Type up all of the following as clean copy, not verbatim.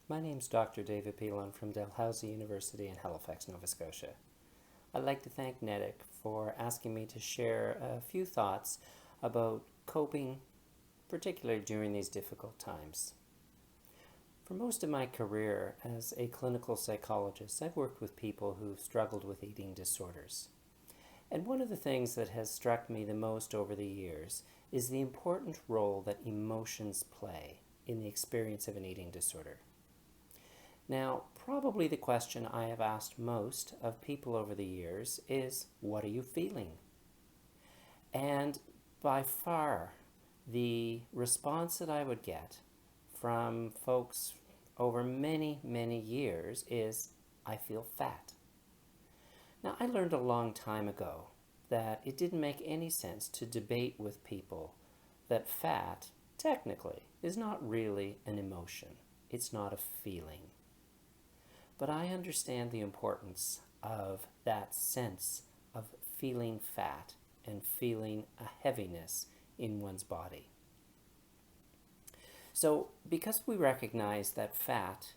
My name's Dr. David Pilon from Dalhousie University in Halifax, Nova Scotia. I'd like to thank NEDIC for asking me to share a few thoughts about coping, particularly during these difficult times. For most of my career as a clinical psychologist, I've worked with people who've struggled with eating disorders. And one of the things that has struck me the most over the years is the important role that emotions play in the experience of an eating disorder. Now, probably the question I have asked most of people over the years is, what are you feeling? And by far, the response that I would get from folks over many, many years is, I feel fat. Now, I learned a long time ago that it didn't make any sense to debate with people that fat, technically, is not really an emotion. It's not a feeling. But I understand the importance of that sense of feeling fat and feeling a heaviness in one's body. So, because we recognize that fat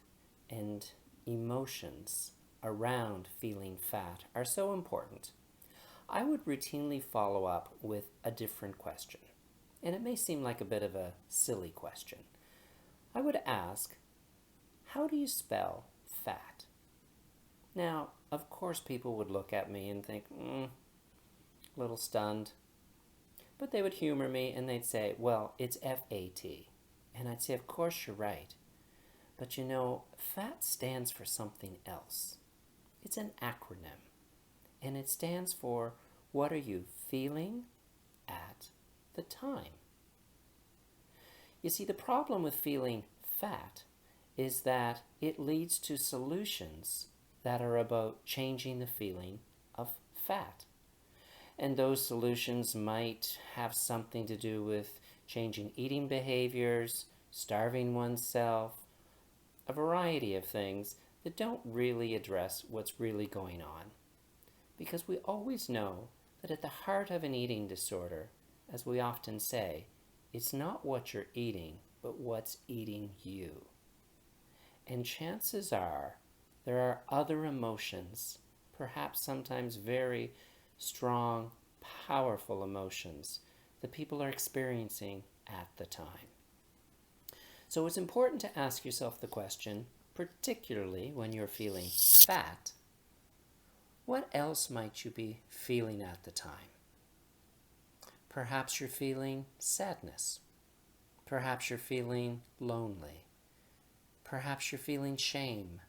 and emotions around feeling fat are so important, I would routinely follow up with a different question. And it may seem like a bit of a silly question. I would ask, how do you spell fat? Now, of course, people would look at me and think, a little stunned. But they would humor me and they'd say, well, it's F-A-T. And I'd say, of course, you're right. But you know, FAT stands for something else. It's an acronym. And it stands for, what are you feeling at the time? You see, the problem with feeling fat is that it leads to solutions that are about changing the feeling of fat. And those solutions might have something to do with changing eating behaviors, starving oneself, a variety of things that don't really address what's really going on. Because we always know that at the heart of an eating disorder, as we often say, it's not what you're eating, but what's eating you. And chances are there are other emotions, perhaps sometimes very strong, powerful emotions that people are experiencing at the time. So it's important to ask yourself the question, particularly when you're feeling fat, what else might you be feeling at the time? Perhaps you're feeling sadness. Perhaps you're feeling lonely. Perhaps you're feeling shame.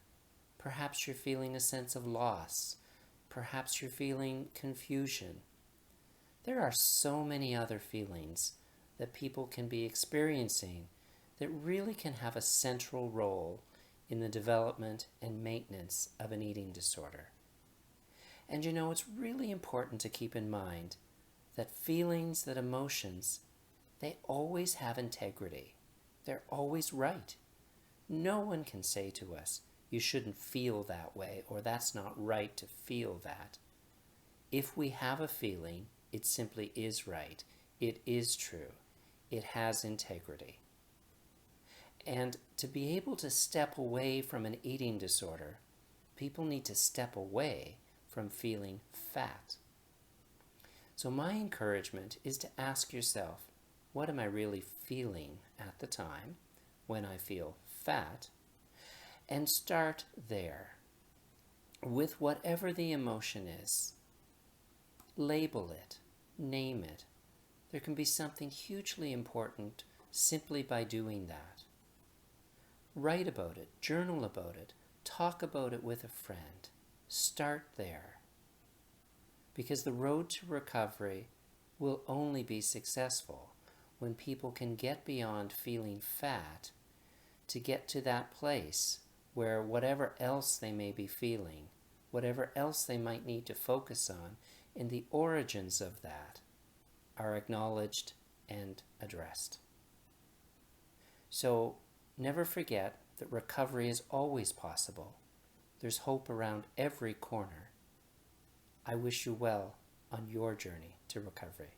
Perhaps you're feeling a sense of loss. Perhaps you're feeling confusion. There are so many other feelings that people can be experiencing that really can have a central role in the development and maintenance of an eating disorder. And you know, it's really important to keep in mind that feelings, that emotions, they always have integrity. They're always right. No one can say to us, you shouldn't feel that way, or that's not right to feel that. If we have a feeling, it simply is right. It is true. It has integrity. And to be able to step away from an eating disorder, people need to step away from feeling fat. So my encouragement is to ask yourself, what am I really feeling at the time when I feel fat? And start there with whatever the emotion is. Label it, name it. There can be something hugely important simply by doing that. Write about it, journal about it, talk about it with a friend. Start there. Because the road to recovery will only be successful when people can get beyond feeling fat to get to that place where whatever else they may be feeling, whatever else they might need to focus on, and the origins of that are acknowledged and addressed. So never forget that recovery is always possible. There's hope around every corner. I wish you well on your journey to recovery.